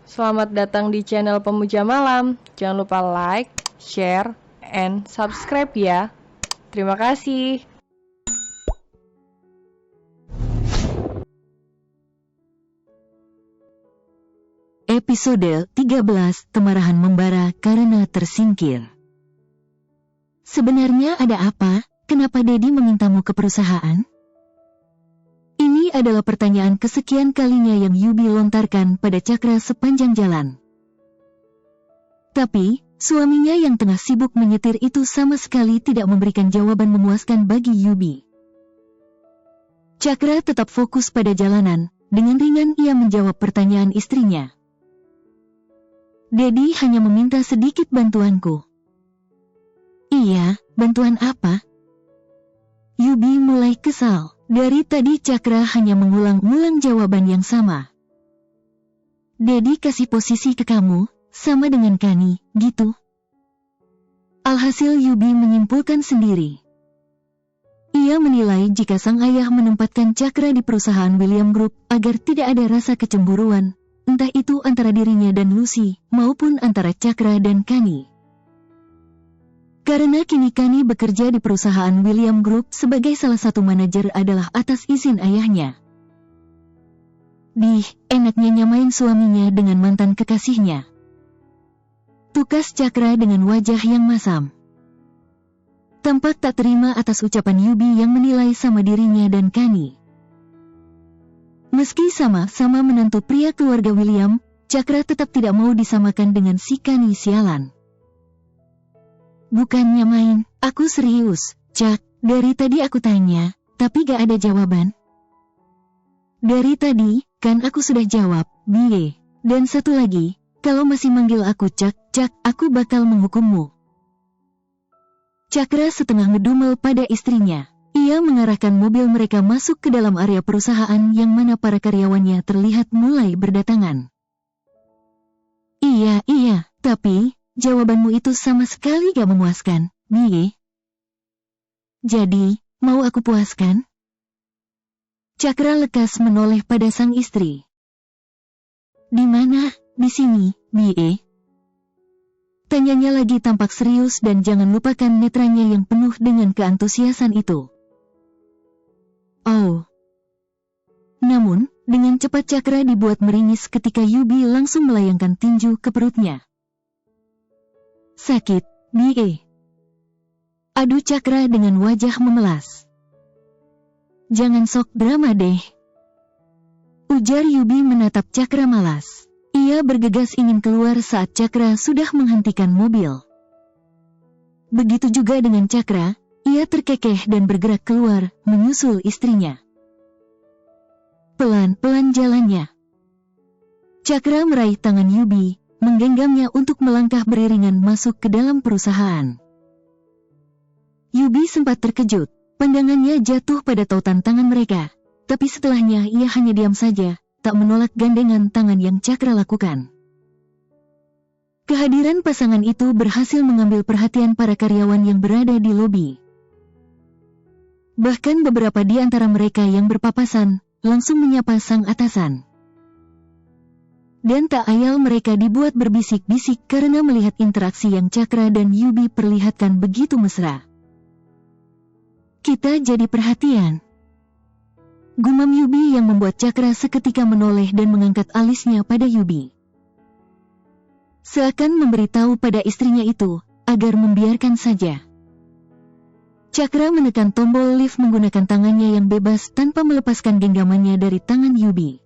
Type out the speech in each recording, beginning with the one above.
Selamat datang di channel Pemuja Malam. Jangan lupa like, share, and subscribe ya. Terima kasih. Episode 13, Kemarahan Membara Karena Tersingkir. Sebenarnya ada apa? Kenapa Dedi memintamu ke perusahaan? Ini adalah pertanyaan kesekian kalinya yang Yubi lontarkan pada Cakra sepanjang jalan. Tapi, suaminya yang tengah sibuk menyetir itu sama sekali tidak memberikan jawaban memuaskan bagi Yubi. Cakra tetap fokus pada jalanan, dengan ringan ia menjawab pertanyaan istrinya. Dedi hanya meminta sedikit bantuanku. Iya, bantuan apa? Yubi mulai kesal. Dari tadi Cakra hanya mengulang-ulang jawaban yang sama. Dedi kasih posisi ke kamu, sama dengan Kani, gitu. Alhasil Yubi menyimpulkan sendiri. Ia menilai jika sang ayah menempatkan Cakra di perusahaan William Group agar tidak ada rasa kecemburuan, entah itu antara dirinya dan Lucy, maupun antara Cakra dan Kani. Karena kini Kani bekerja di perusahaan William Group sebagai salah satu manajer adalah atas izin ayahnya. Enaknya nyamain suaminya dengan mantan kekasihnya. Tukas Cakra dengan wajah yang masam. Tampak tak terima atas ucapan Yubi yang menilai sama dirinya dan Kani. Meski sama-sama menantu pria keluarga William, Cakra tetap tidak mau disamakan dengan si Kani sialan. Bukannya main, aku serius, Cak. Dari tadi aku tanya, tapi gak ada jawaban. Dari tadi, kan aku sudah jawab, Bie. Dan satu lagi, kalau masih manggil aku Cak, aku bakal menghukummu. Cakra setengah ngedumel pada istrinya. Ia mengarahkan mobil mereka masuk ke dalam area perusahaan yang mana para karyawannya terlihat mulai berdatangan. Iya, tapi jawabanmu itu sama sekali gak memuaskan, Bie. Jadi, mau aku puaskan? Cakra lekas menoleh pada sang istri. Di mana? Di sini, Bie. Tanyanya lagi tampak serius dan jangan lupakan netranya yang penuh dengan keantusiasan itu. Oh. Namun, dengan cepat Cakra dibuat meringis ketika Yubi langsung melayangkan tinju ke perutnya. Sakit, Bie. Adu Cakra dengan wajah memelas. Jangan sok drama deh. Ujar Yubi menatap Cakra malas. Ia bergegas ingin keluar saat Cakra sudah menghentikan mobil. Begitu juga dengan Cakra, ia terkekeh dan bergerak keluar, menyusul istrinya. Pelan-pelan jalannya. Cakra meraih tangan Yubi, menggenggamnya untuk melangkah beriringan masuk ke dalam perusahaan. Yubi sempat terkejut, pandangannya jatuh pada tautan tangan mereka, tapi setelahnya ia hanya diam saja, tak menolak gandengan tangan yang Cakra lakukan. Kehadiran pasangan itu berhasil mengambil perhatian para karyawan yang berada di lobi. Bahkan beberapa di antara mereka yang berpapasan, langsung menyapa sang atasan. Dan tak ayal mereka dibuat berbisik-bisik karena melihat interaksi yang Cakra dan Yubi perlihatkan begitu mesra. Kita jadi perhatian. Gumam Yubi yang membuat Cakra seketika menoleh dan mengangkat alisnya pada Yubi. Seakan memberitahu pada istrinya itu, agar membiarkan saja. Cakra menekan tombol lift menggunakan tangannya yang bebas tanpa melepaskan genggamannya dari tangan Yubi.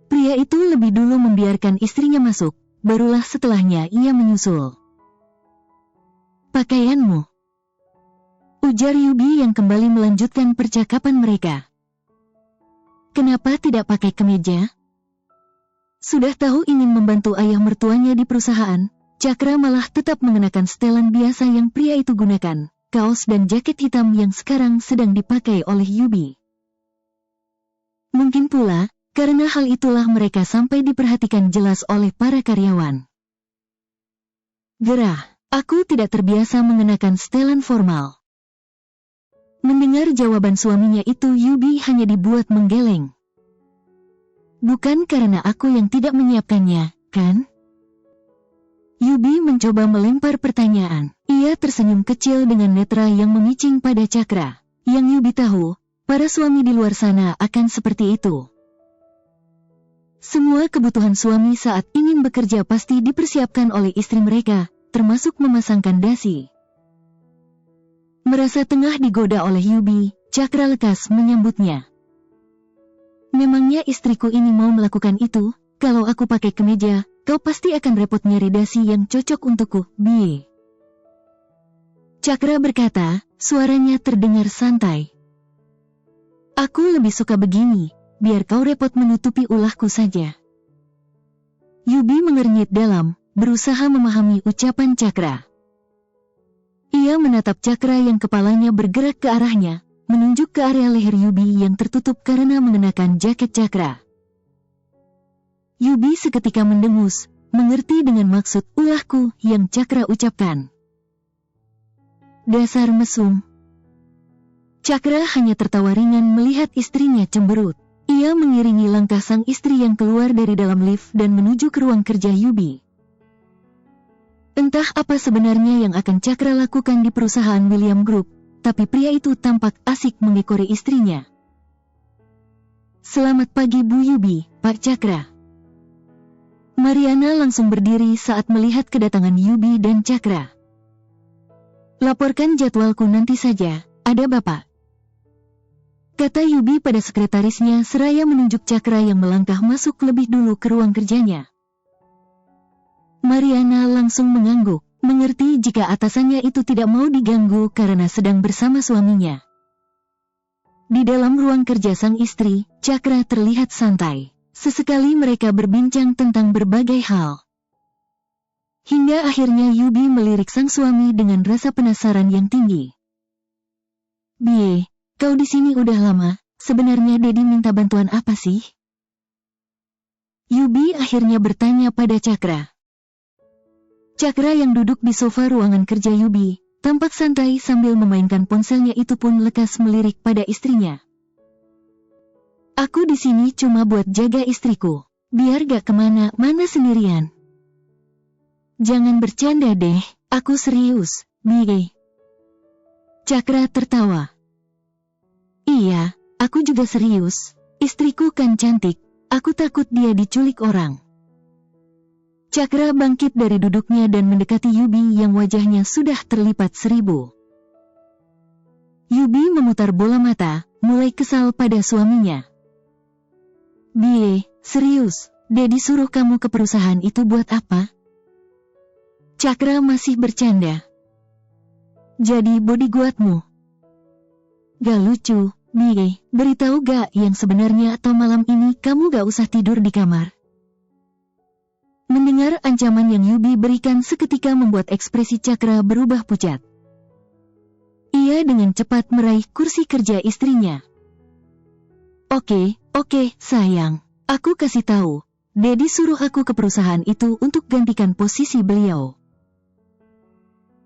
Pria itu lebih dulu membiarkan istrinya masuk, barulah setelahnya ia menyusul. Pakaianmu. Ujar Yubi yang kembali melanjutkan percakapan mereka. Kenapa tidak pakai kemeja? Sudah tahu ingin membantu ayah mertuanya di perusahaan, Cakra malah tetap mengenakan setelan biasa yang pria itu gunakan, kaos dan jaket hitam yang sekarang sedang dipakai oleh Yubi. Mungkin pula, karena hal itulah mereka sampai diperhatikan jelas oleh para karyawan. Gerah, aku tidak terbiasa mengenakan setelan formal. Mendengar jawaban suaminya itu Yubi hanya dibuat menggeleng. Bukan karena aku yang tidak menyiapkannya, kan? Yubi mencoba melempar pertanyaan. Ia tersenyum kecil dengan netra yang memicing pada Cakra. Yang Yubi tahu, para suami di luar sana akan seperti itu. Semua kebutuhan suami saat ingin bekerja pasti dipersiapkan oleh istri mereka, termasuk memasangkan dasi. Merasa tengah digoda oleh Yubi, Cakra lekas menyambutnya. Memangnya istriku ini mau melakukan itu? Kalau aku pakai kemeja, kau pasti akan repot nyari dasi yang cocok untukku, Bie. Cakra berkata, suaranya terdengar santai. Aku lebih suka begini, biar kau repot menutupi ulahku saja. Yubi mengernyit dalam, berusaha memahami ucapan Cakra. Ia menatap Cakra yang kepalanya bergerak ke arahnya, menunjuk ke area leher Yubi yang tertutup karena mengenakan jaket Cakra. Yubi seketika mendengus, mengerti dengan maksud ulahku yang Cakra ucapkan. Dasar mesum. Cakra hanya tertawa ringan melihat istrinya cemberut. Ia mengiringi langkah sang istri yang keluar dari dalam lift dan menuju ke ruang kerja Yubi. Entah apa sebenarnya yang akan Cakra lakukan di perusahaan William Group, tapi pria itu tampak asik mengekori istrinya. Selamat pagi Bu Yubi, Pak Cakra. Mariana langsung berdiri saat melihat kedatangan Yubi dan Cakra. Laporkan jadwalku nanti saja, ada Bapak. Kata Yubi pada sekretarisnya seraya menunjuk Cakra yang melangkah masuk lebih dulu ke ruang kerjanya. Mariana langsung mengangguk. Mengerti jika atasannya itu tidak mau diganggu karena sedang bersama suaminya. Di dalam ruang kerja sang istri, Cakra terlihat santai. Sesekali mereka berbincang tentang berbagai hal. Hingga akhirnya Yubi melirik sang suami dengan rasa penasaran yang tinggi. Bie, kau di sini udah lama, sebenarnya Dedi minta bantuan apa sih? Yubi akhirnya bertanya pada Cakra. Cakra yang duduk di sofa ruangan kerja Yubi, tampak santai sambil memainkan ponselnya itu pun lekas melirik pada istrinya. Aku di sini cuma buat jaga istriku, biar gak kemana-mana sendirian. Jangan bercanda deh, aku serius, Bie. Cakra tertawa. Iya, aku juga serius, istriku kan cantik, aku takut dia diculik orang. Cakra bangkit dari duduknya dan mendekati Yubi yang wajahnya sudah terlipat seribu. Yubi memutar bola mata, mulai kesal pada suaminya. Bie, serius, Dedi suruh kamu ke perusahaan itu buat apa? Cakra masih bercanda. Jadi bodyguardmu. Gak lucu, Bie, beritahu gak yang sebenarnya atau malam ini kamu gak usah tidur di kamar. Mendengar ancaman yang Yubi berikan seketika membuat ekspresi Cakra berubah pucat. Ia dengan cepat meraih kursi kerja istrinya. Oke, sayang. Aku kasih tahu. Dedi suruh aku ke perusahaan itu untuk gantikan posisi beliau.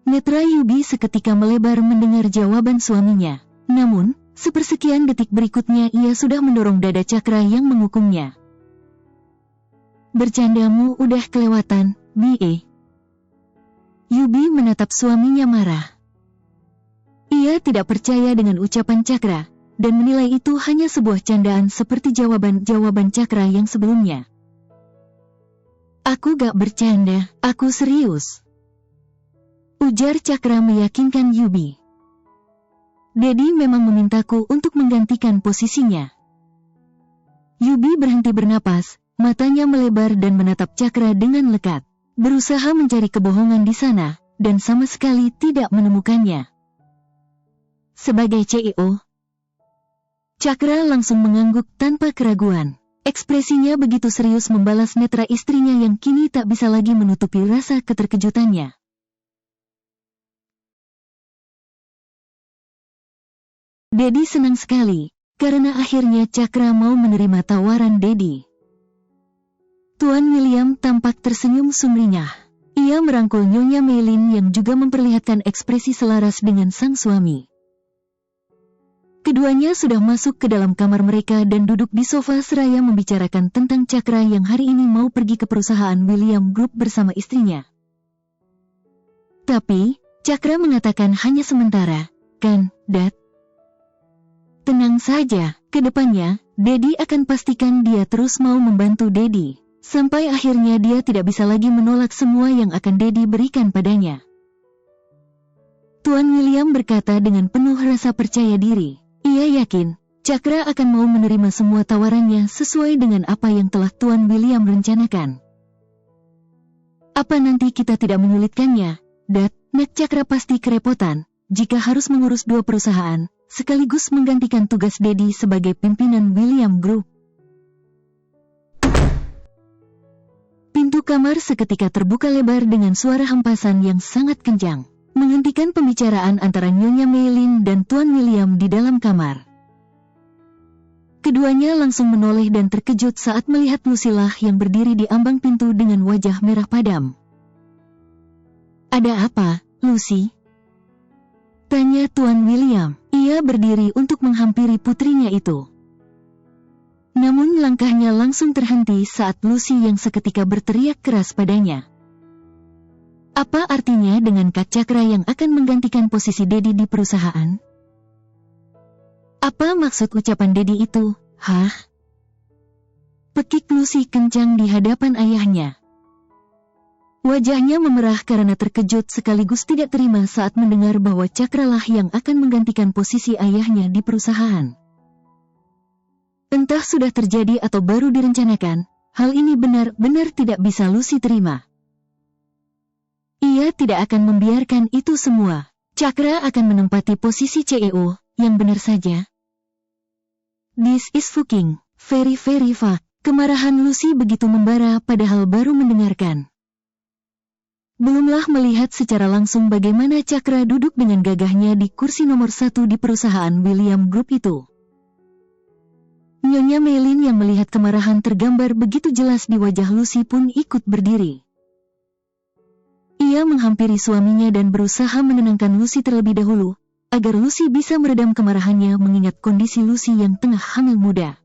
Netra Yubi seketika melebar mendengar jawaban suaminya. Namun, sepersekian detik berikutnya ia sudah mendorong dada Cakra yang menghukumnya. Bercandamu udah kelewatan, Bie. Yubi menatap suaminya marah. Ia tidak percaya dengan ucapan Cakra, dan menilai itu hanya sebuah candaan seperti jawaban-jawaban Cakra yang sebelumnya. Aku gak bercanda, aku serius. Ujar Cakra meyakinkan Yubi. Dedi memang memintaku untuk menggantikan posisinya. Yubi berhenti bernapas. Matanya melebar dan menatap Cakra dengan lekat, berusaha mencari kebohongan di sana, dan sama sekali tidak menemukannya. Sebagai CEO, Cakra langsung mengangguk tanpa keraguan. Ekspresinya begitu serius membalas netra istrinya yang kini tak bisa lagi menutupi rasa keterkejutannya. Dedi senang sekali, karena akhirnya Cakra mau menerima tawaran Dedi. Tuan William tampak tersenyum sumringah. Ia merangkul Nyonya Meilin yang juga memperlihatkan ekspresi selaras dengan sang suami. Keduanya sudah masuk ke dalam kamar mereka dan duduk di sofa seraya membicarakan tentang Cakra yang hari ini mau pergi ke perusahaan William Group bersama istrinya. Tapi, Cakra mengatakan hanya sementara, kan, Dad? Tenang saja, ke depannya, Daddy akan pastikan dia terus mau membantu Daddy. Sampai akhirnya dia tidak bisa lagi menolak semua yang akan Daddy berikan padanya. Tuan William berkata dengan penuh rasa percaya diri. Ia yakin, Cakra akan mau menerima semua tawarannya sesuai dengan apa yang telah Tuan William rencanakan. Apa nanti kita tidak menyulitkannya, Dad? Nek Cakra pasti kerepotan, jika harus mengurus dua perusahaan, sekaligus menggantikan tugas Daddy sebagai pimpinan William Group. Pintu kamar seketika terbuka lebar dengan suara hempasan yang sangat kencang, menghentikan pembicaraan antara Nyonya Meilin dan Tuan William di dalam kamar. Keduanya langsung menoleh dan terkejut saat melihat Lucilah yang berdiri di ambang pintu dengan wajah merah padam. Ada apa, Lucy? Tanya Tuan William. Ia berdiri untuk menghampiri putrinya itu. Namun langkahnya langsung terhenti saat Lucy yang seketika berteriak keras padanya. Apa artinya dengan Kak Cakra yang akan menggantikan posisi Daddy di perusahaan? Apa maksud ucapan Daddy itu? Hah? Pekik Lucy kencang di hadapan ayahnya. Wajahnya memerah karena terkejut sekaligus tidak terima saat mendengar bahwa Cakra lah yang akan menggantikan posisi ayahnya di perusahaan. Entah sudah terjadi atau baru direncanakan, hal ini benar-benar tidak bisa Lucy terima. Ia tidak akan membiarkan itu semua. Cakra akan menempati posisi CEO, yang benar saja. This is fucking, very fuck. Kemarahan Lucy begitu membara padahal baru mendengarkan. Belumlah melihat secara langsung bagaimana Cakra duduk dengan gagahnya di kursi nomor 1 di perusahaan William Group itu. Nyonya Meilin yang melihat kemarahan tergambar begitu jelas di wajah Lucy pun ikut berdiri. Ia menghampiri suaminya dan berusaha menenangkan Lucy terlebih dahulu, agar Lucy bisa meredam kemarahannya mengingat kondisi Lucy yang tengah hamil muda.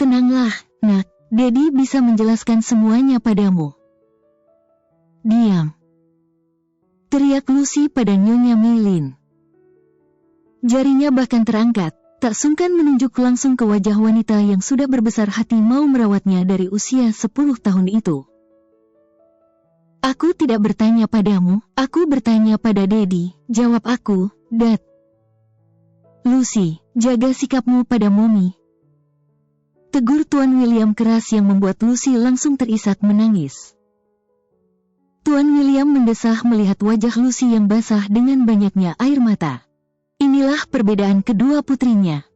Tenanglah, Nak, Daddy bisa menjelaskan semuanya padamu. Diam. Teriak Lucy pada Nyonya Meilin. Jarinya bahkan terangkat, tak sungkan menunjuk langsung ke wajah wanita yang sudah berbesar hati mau merawatnya dari usia 10 tahun itu. Aku tidak bertanya padamu, aku bertanya pada Daddy, jawab aku, Dad. Lucy, jaga sikapmu pada Mommy. Tegur Tuan William keras yang membuat Lucy langsung terisak menangis. Tuan William mendesah melihat wajah Lucy yang basah dengan banyaknya air mata. Inilah perbedaan kedua putrinya.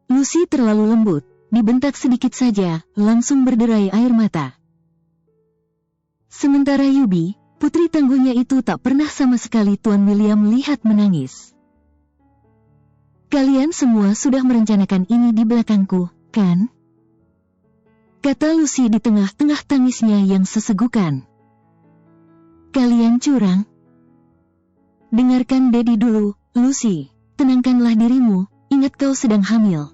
Lucy terlalu lembut, dibentak sedikit saja, langsung berderai air mata. Sementara Yubi, putri tangguhnya itu tak pernah sama sekali Tuan William lihat menangis. Kalian semua sudah merencanakan ini di belakangku, kan? Kata Lucy di tengah-tengah tangisnya yang sesegukan. Kalian curang. Dengarkan Daddy dulu, Lucy. Tenangkanlah dirimu, ingat kau sedang hamil.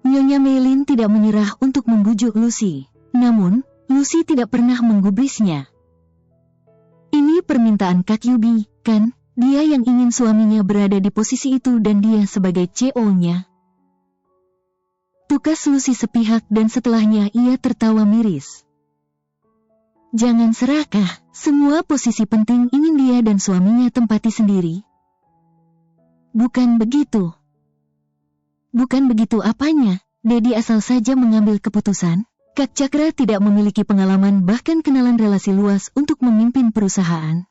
Nyonya Meilin tidak menyerah untuk membujuk Lucy. Namun, Lucy tidak pernah menggubrisnya. Ini permintaan Kak Yubi, kan? Dia yang ingin suaminya berada di posisi itu dan dia sebagai CEO-nya. Tukas Lucy sepihak dan setelahnya ia tertawa miris. Jangan serakah, semua posisi penting ingin dia dan suaminya tempati sendiri. Bukan begitu. Bukan begitu apanya, Daddy asal saja mengambil keputusan. Kak Cakra tidak memiliki pengalaman bahkan kenalan relasi luas untuk memimpin perusahaan.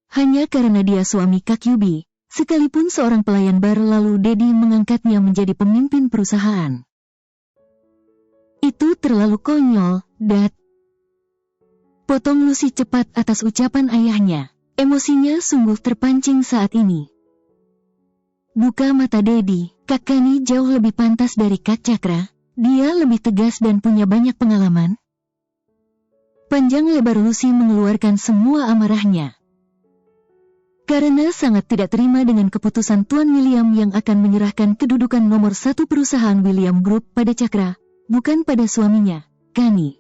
Hanya karena dia suami Kak Yubi, sekalipun seorang pelayan bar lalu Daddy mengangkatnya menjadi pemimpin perusahaan. Itu terlalu konyol, Dad. Potong Lucy cepat atas ucapan ayahnya. Emosinya sungguh terpancing saat ini. Buka mata Daddy, Kak Kani jauh lebih pantas dari Kak Cakra. Dia lebih tegas dan punya banyak pengalaman. Panjang lebar Lucy mengeluarkan semua amarahnya. Karena sangat tidak terima dengan keputusan Tuan William yang akan menyerahkan kedudukan nomor 1 perusahaan William Group pada Cakra, bukan pada suaminya, Kani.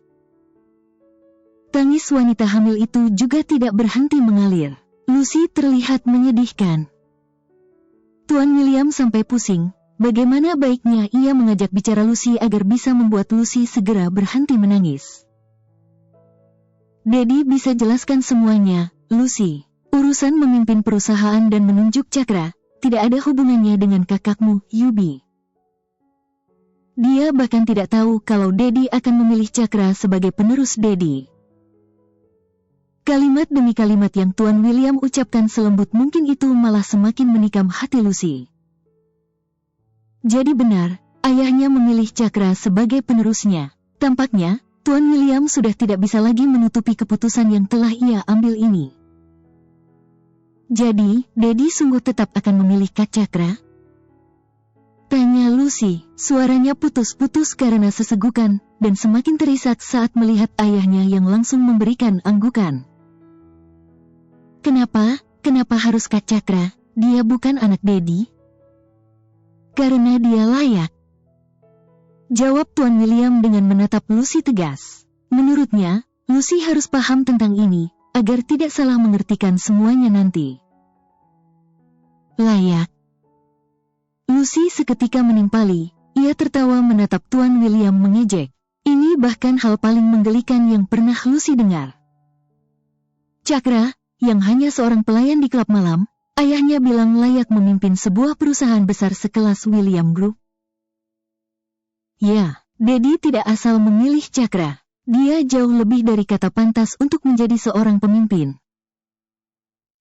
Tangis wanita hamil itu juga tidak berhenti mengalir. Lucy terlihat menyedihkan. Tuan William sampai pusing. Bagaimana baiknya ia mengajak bicara Lucy agar bisa membuat Lucy segera berhenti menangis. Daddy bisa jelaskan semuanya, Lucy. Urusan memimpin perusahaan dan menunjuk Cakra tidak ada hubungannya dengan kakakmu, Yubi. Dia bahkan tidak tahu kalau Daddy akan memilih Cakra sebagai penerus Daddy. Kalimat demi kalimat yang Tuan William ucapkan selembut mungkin itu malah semakin menikam hati Lucy. Jadi benar, ayahnya memilih Cakra sebagai penerusnya. Tampaknya, Tuan William sudah tidak bisa lagi menutupi keputusan yang telah ia ambil ini. Jadi, Daddy sungguh tetap akan memilih Kak Cakra? Tanya Lucy, suaranya putus-putus karena sesegukan, dan semakin terisak saat melihat ayahnya yang langsung memberikan anggukan. Kenapa harus Kak Cakra? Dia bukan anak Daddy? Karena dia layak. Jawab Tuan William dengan menatap Lucy tegas. Menurutnya, Lucy harus paham tentang ini, agar tidak salah mengertikan semuanya nanti. Layak. Lucy seketika menimpali, ia tertawa menatap Tuan William mengejek. Ini bahkan hal paling menggelikan yang pernah Lucy dengar. Cakra, yang hanya seorang pelayan di klub malam, ayahnya bilang layak memimpin sebuah perusahaan besar sekelas William Group. Ya, Daddy tidak asal memilih Cakra. Dia jauh lebih dari kata pantas untuk menjadi seorang pemimpin.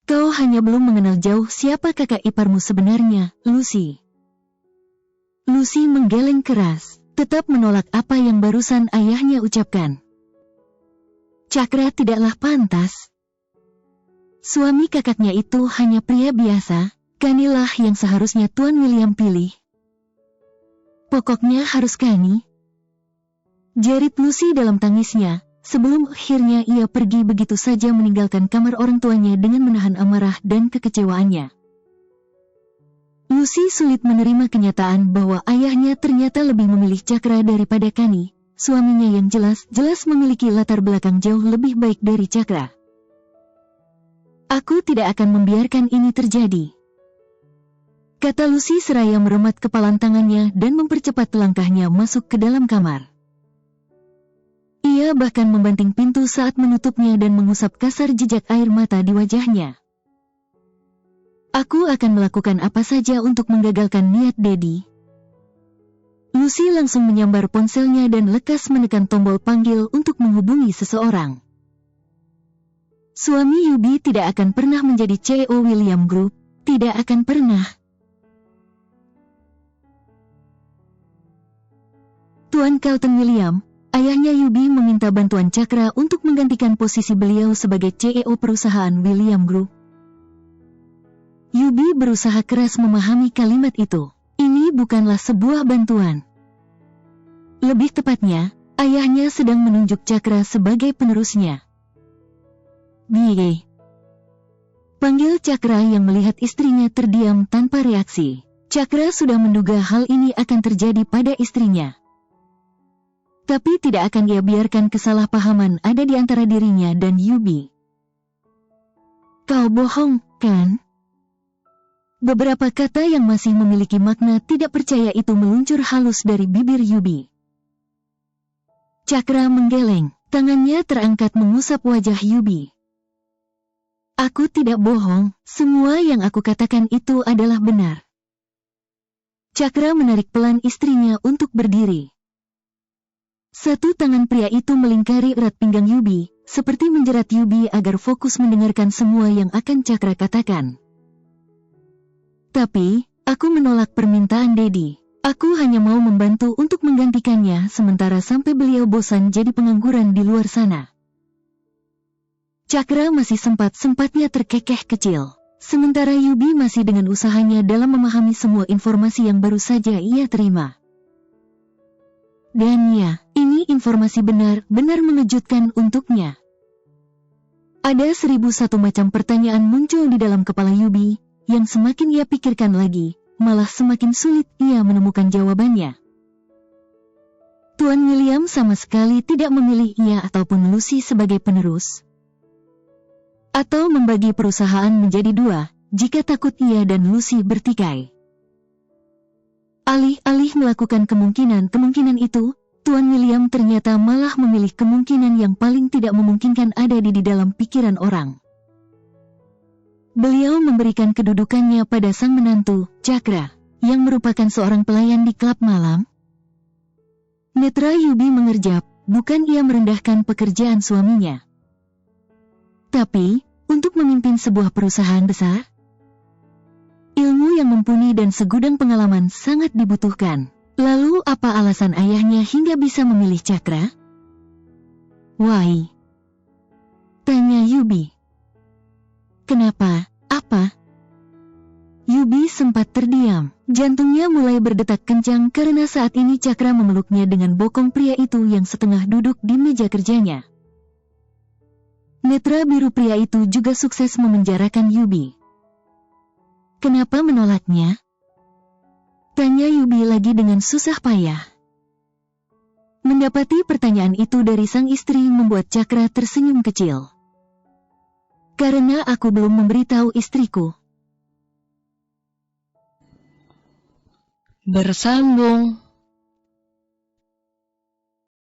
Kau hanya belum mengenal jauh siapa kakak iparmu sebenarnya, Lucy. Lucy menggeleng keras, tetap menolak apa yang barusan ayahnya ucapkan. Cakra tidaklah pantas. Suami kakaknya itu hanya pria biasa, Kanilah yang seharusnya Tuan William pilih. Pokoknya harus Kani. Jerit Lucy dalam tangisnya, sebelum akhirnya ia pergi begitu saja meninggalkan kamar orang tuanya dengan menahan amarah dan kekecewaannya. Lucy sulit menerima kenyataan bahwa ayahnya ternyata lebih memilih Cakra daripada Kani, suaminya yang jelas-jelas memiliki latar belakang jauh lebih baik dari Cakra. Aku tidak akan membiarkan ini terjadi, kata Lucy seraya meremat kepalan tangannya dan mempercepat langkahnya masuk ke dalam kamar. Ia bahkan membanting pintu saat menutupnya dan mengusap kasar jejak air mata di wajahnya. Aku akan melakukan apa saja untuk menggagalkan niat Daddy. Lucy langsung menyambar ponselnya dan lekas menekan tombol panggil untuk menghubungi seseorang. Suami Yubi tidak akan pernah menjadi CEO William Group, tidak akan pernah. Tuan Carlton William, ayahnya Yubi meminta bantuan Cakra untuk menggantikan posisi beliau sebagai CEO perusahaan William Group. Yubi berusaha keras memahami kalimat itu. Ini bukanlah sebuah bantuan. Lebih tepatnya, ayahnya sedang menunjuk Cakra sebagai penerusnya. Biye. Panggil Cakra yang melihat istrinya terdiam tanpa reaksi. Cakra sudah menduga hal ini akan terjadi pada istrinya. Tapi tidak akan ia biarkan kesalahpahaman ada di antara dirinya dan Yubi. Kau bohong, kan? Beberapa kata yang masih memiliki makna tidak percaya itu meluncur halus dari bibir Yubi. Cakra menggeleng, tangannya terangkat mengusap wajah Yubi. Aku tidak bohong, semua yang aku katakan itu adalah benar. Cakra menarik pelan istrinya untuk berdiri. Satu tangan pria itu melingkari erat pinggang Yubi, seperti menjerat Yubi agar fokus mendengarkan semua yang akan Cakra katakan. Tapi, aku menolak permintaan Daddy. Aku hanya mau membantu untuk menggantikannya sementara sampai beliau bosan jadi pengangguran di luar sana. Cakra masih sempat-sempatnya terkekeh kecil. Sementara Yubi masih dengan usahanya dalam memahami semua informasi yang baru saja ia terima. Dan ya, ini informasi benar-benar mengejutkan untuknya. Ada 1001 macam pertanyaan muncul di dalam kepala Yubi, yang semakin ia pikirkan lagi, malah semakin sulit ia menemukan jawabannya. Tuan William sama sekali tidak memilih ia ataupun Lucy sebagai penerus, atau membagi perusahaan menjadi dua, jika takut ia dan Lucy bertikai. Alih-alih melakukan kemungkinan itu, Tuan William ternyata malah memilih kemungkinan yang paling tidak memungkinkan ada di dalam pikiran orang. Beliau memberikan kedudukannya pada sang menantu, Cakra, yang merupakan seorang pelayan di klub malam. Netra Yubi mengerjap, bukan ia merendahkan pekerjaan suaminya. Tapi, untuk memimpin sebuah perusahaan besar, ilmu yang mumpuni dan segudang pengalaman sangat dibutuhkan. Lalu apa alasan ayahnya hingga bisa memilih Cakra? Why? Tanya Yubi. Kenapa? Apa? Yubi sempat terdiam. Jantungnya mulai berdetak kencang karena saat ini Cakra memeluknya dengan bokong pria itu yang setengah duduk di meja kerjanya. Netra biru pria itu juga sukses memenjarakan Yubi. Kenapa menolaknya? Tanya Yubi lagi dengan susah payah. Mendapati pertanyaan itu dari sang istri membuat Cakra tersenyum kecil. Karena aku belum memberitahu istriku. Bersambung.